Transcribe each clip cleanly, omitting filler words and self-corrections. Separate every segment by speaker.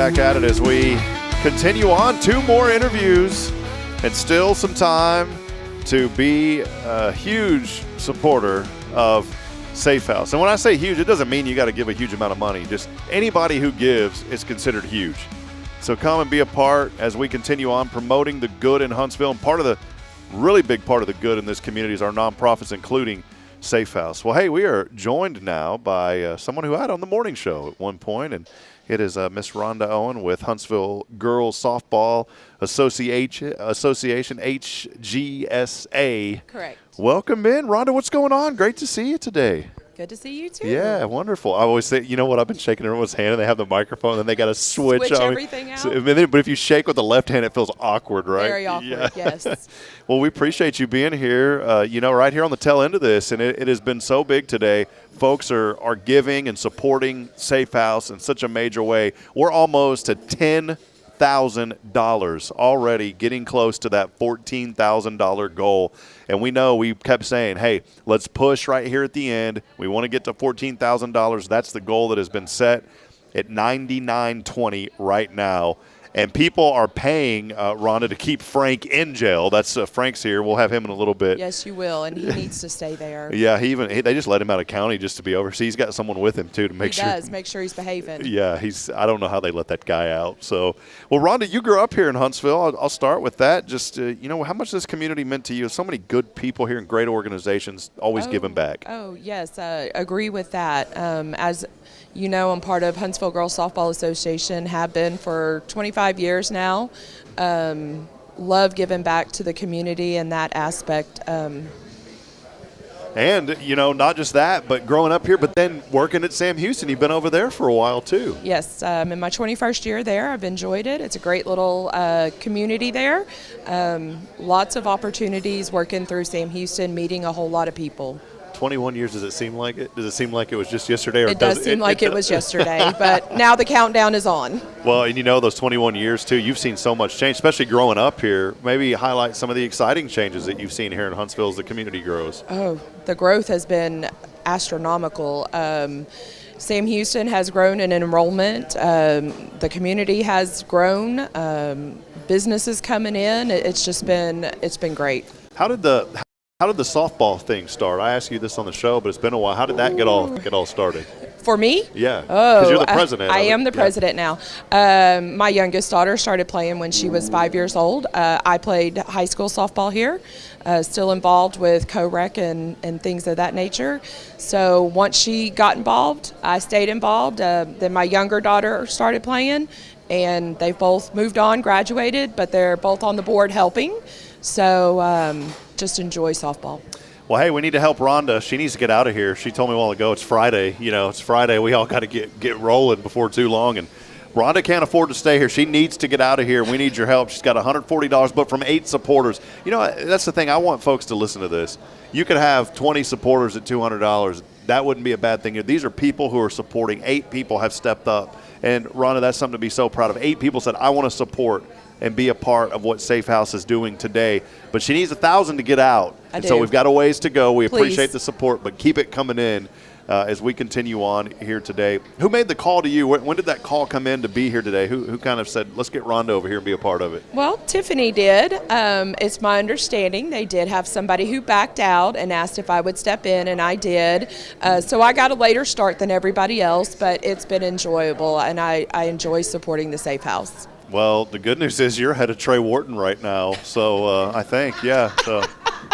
Speaker 1: back at it as we continue on. 2 more interviews and still some time to be a huge supporter of Safe House. And when I say huge, it doesn't mean you got to give a huge amount of money. Just anybody who gives is considered huge. So come and be a part as we continue on promoting the good in Huntsville. And part of the really big part of the good in this community is our nonprofits, including Safe House. Well, hey, we are joined now by someone who I had on the morning show at one point, and it is Miss Rhonda Owens with Huntsville Girls Softball Association, HGSA.
Speaker 2: Correct.
Speaker 1: Welcome in, Rhonda. What's going on? Great to see you today.
Speaker 2: Good to see you too.
Speaker 1: Yeah, wonderful. I always say, you know what? I've been shaking everyone's hand, and they have the microphone, and then they got to switch on
Speaker 2: everything out.
Speaker 1: But if you shake with the left hand, it feels awkward, right?
Speaker 2: Very awkward. Yes.
Speaker 1: Well, we appreciate you being here. Right here on the tail end of this, and it has been so big today. Folks are giving and supporting Safe House in such a major way. We're almost at $10,000 already, getting close to that $14,000 goal. And we know we kept saying, hey, let's push right here at the end. We want to get to $14,000. That's the goal that has been set at $99.20 right now. And people are paying Rhonda to keep Frank in jail. That's Frank's here. We'll have him in a little bit.
Speaker 2: Yes, you will, and he needs to stay there.
Speaker 1: Yeah, they just let him out of county just to be over. See, he's got someone with him too to make sure.
Speaker 2: He does make sure he's behaving.
Speaker 1: Yeah, I don't know how they let that guy out. So, well, Rhonda, you grew up here in Huntsville. I'll start with that. Just how much this community meant to you. So many good people here and great organizations always giving back.
Speaker 2: Oh yes, agree with that. As you know, I'm part of Huntsville Girls Softball Association, have been for 25 years now. Love giving back to the community in that aspect.
Speaker 1: And, not just that, but growing up here, but then working at Sam Houston. You've been over there for a while, too.
Speaker 2: Yes, in my 21st year there, I've enjoyed it. It's a great little community there. Lots of opportunities working through Sam Houston, meeting a whole lot of people.
Speaker 1: 21 years, does it seem like it? Does it seem like it was just yesterday? Or
Speaker 2: it does seem like it was yesterday, but now the countdown is on.
Speaker 1: Well, and those 21 years, too, you've seen so much change, especially growing up here. Maybe highlight some of the exciting changes that you've seen here in Huntsville as the community grows.
Speaker 2: Oh, the growth has been astronomical. Sam Houston has grown in enrollment. The community has grown. Businesses coming in. It's been great.
Speaker 1: How did the softball thing start? I asked you this on the show, but it's been a while. How did that get all started?
Speaker 2: For me?
Speaker 1: Yeah. Because you're the president.
Speaker 2: I am the president now. My youngest daughter started playing when she was 5 years old. I played high school softball here, still involved with co-rec and things of that nature. So once she got involved, I stayed involved. Then my younger daughter started playing, and they've both moved on, graduated, but they're both on the board helping. So just enjoy softball.
Speaker 1: Well, hey, we need to help Rhonda. She needs to get out of here. She told me a while ago it's Friday. It's Friday. We all got to get rolling before too long. And Rhonda can't afford to stay here. She needs to get out of here. We need your help. She's got $140, but from 8 supporters. That's the thing. I want folks to listen to this. You could have 20 supporters at $200. That wouldn't be a bad thing. These are people who are supporting. 8 people have stepped up. And, Rhonda, that's something to be so proud of. 8 people said, I want to support and be a part of what Safe House is doing today. But she needs 1,000 to get out. So we've got a ways to go. We appreciate the support, but keep it coming in as we continue on here today. Who made the call to you? When did that call come in to be here today? Who kind of said, let's get Rhonda over here and be a part of it?
Speaker 2: Well, Tiffany did. It's my understanding they did have somebody who backed out and asked if I would step in, and I did. So I got a later start than everybody else, but it's been enjoyable, and I enjoy supporting the Safe House.
Speaker 1: Well, the good news is you're ahead of Trey Wharton right now. So I think, so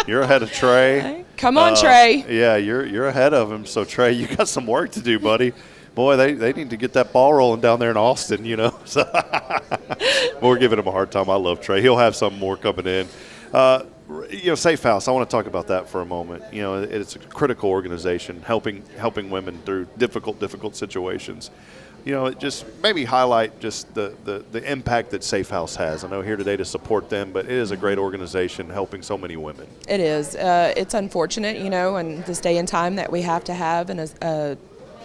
Speaker 1: you're ahead of Trey.
Speaker 2: Come on, Trey.
Speaker 1: Yeah, you're ahead of him. So, Trey, you got some work to do, buddy. Boy, they need to get that ball rolling down there in Austin, So we're giving him a hard time. I love Trey. He'll have some more coming in. Safe House, I want to talk about that for a moment. It's a critical organization helping women through difficult situations. Just maybe highlight just the impact that Safe House has. I know here today to support them, but it is a great organization helping so many women.
Speaker 2: It is. It's unfortunate, in this day and time that we have to have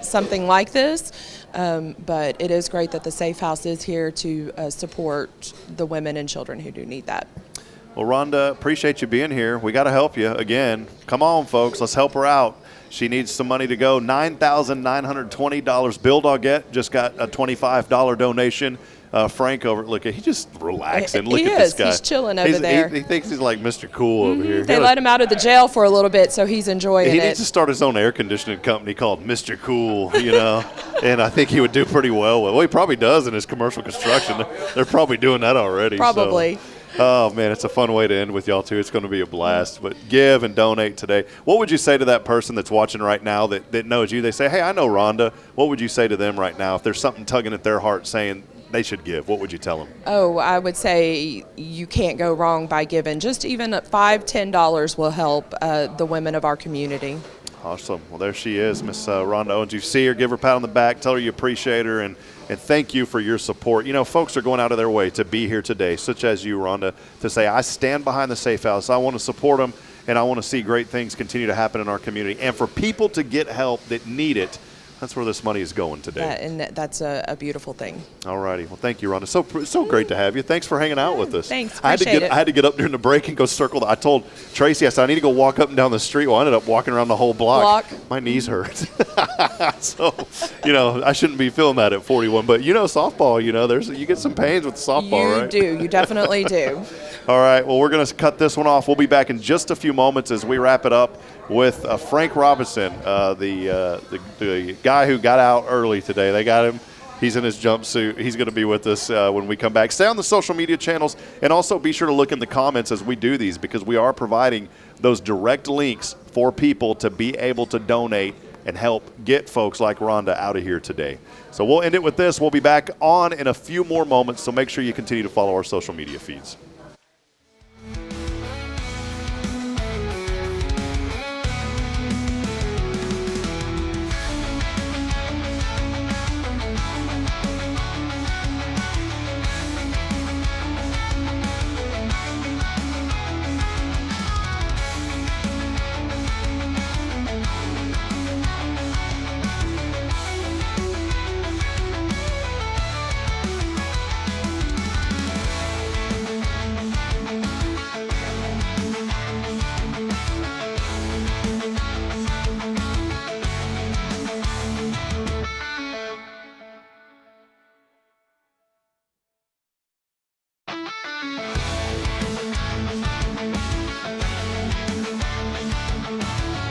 Speaker 2: something like this, but it is great that the Safe House is here to support the women and children who do need that.
Speaker 1: Well, Rhonda, appreciate you being here. We got to help you again. Come on, folks. Let's help her out. She needs some money to go. $9,920. Bill Doggett just got a $25 donation. Frank over, look, he's just relaxing. Look
Speaker 2: He
Speaker 1: at this
Speaker 2: is.
Speaker 1: guy.
Speaker 2: He's chilling over there.
Speaker 1: He thinks he's like Mr. Cool over here.
Speaker 2: They let him out of the jail for a little bit, so he's enjoying
Speaker 1: He
Speaker 2: it.
Speaker 1: needs to start his own air conditioning company called Mr. Cool, and I think he would do pretty well with it. Well, he probably does in his commercial construction. They're probably doing that already.
Speaker 2: Probably.
Speaker 1: So. Oh, man, it's a fun way to end with y'all, too. It's going to be a blast. But give and donate today. What would you say to that person that's watching right now that knows you? They say, hey, I know Rhonda. What would you say to them right now if there's something tugging at their heart saying they should give? What would you tell them?
Speaker 2: Oh, I would say you can't go wrong by giving. Just even $5, $10 will help the women of our community.
Speaker 1: Awesome. Well, there she is, Miss Rhonda Owens. You see her, give her a pat on the back, tell her you appreciate her, and thank you for your support. Folks are going out of their way to be here today, such as you, Rhonda, to say, I stand behind the SAAFE House. I want to support them, and I want to see great things continue to happen in our community. And for people to get help that need it, that's where this money is going today.
Speaker 2: And that's a beautiful thing.
Speaker 1: All righty. Well, thank you, Rhonda. So great to have you. Thanks for hanging out with us.
Speaker 2: Thanks.
Speaker 1: I
Speaker 2: Appreciate it.
Speaker 1: had to get up during the break and go circle. I told Tracy, I said, I need to go walk up and down the street. Well, I ended up walking around the whole block. My knees hurt. So, I shouldn't be feeling that at 41. But, softball, you get some pains with softball, right?
Speaker 2: You do. You definitely do.
Speaker 1: All right. Well, we're going to cut this one off. We'll be back in just a few moments as we wrap it up with Frank Robinson, the guy who got out early today. They got him. He's in his jumpsuit. He's going to be with us when we come back. Stay on the social media channels, and also be sure to look in the comments as we do these, because we are providing those direct links for people to be able to donate and help get folks like Rhonda out of here today. So we'll end it with this. We'll be back on in a few more moments, so make sure you continue to follow our social media feeds.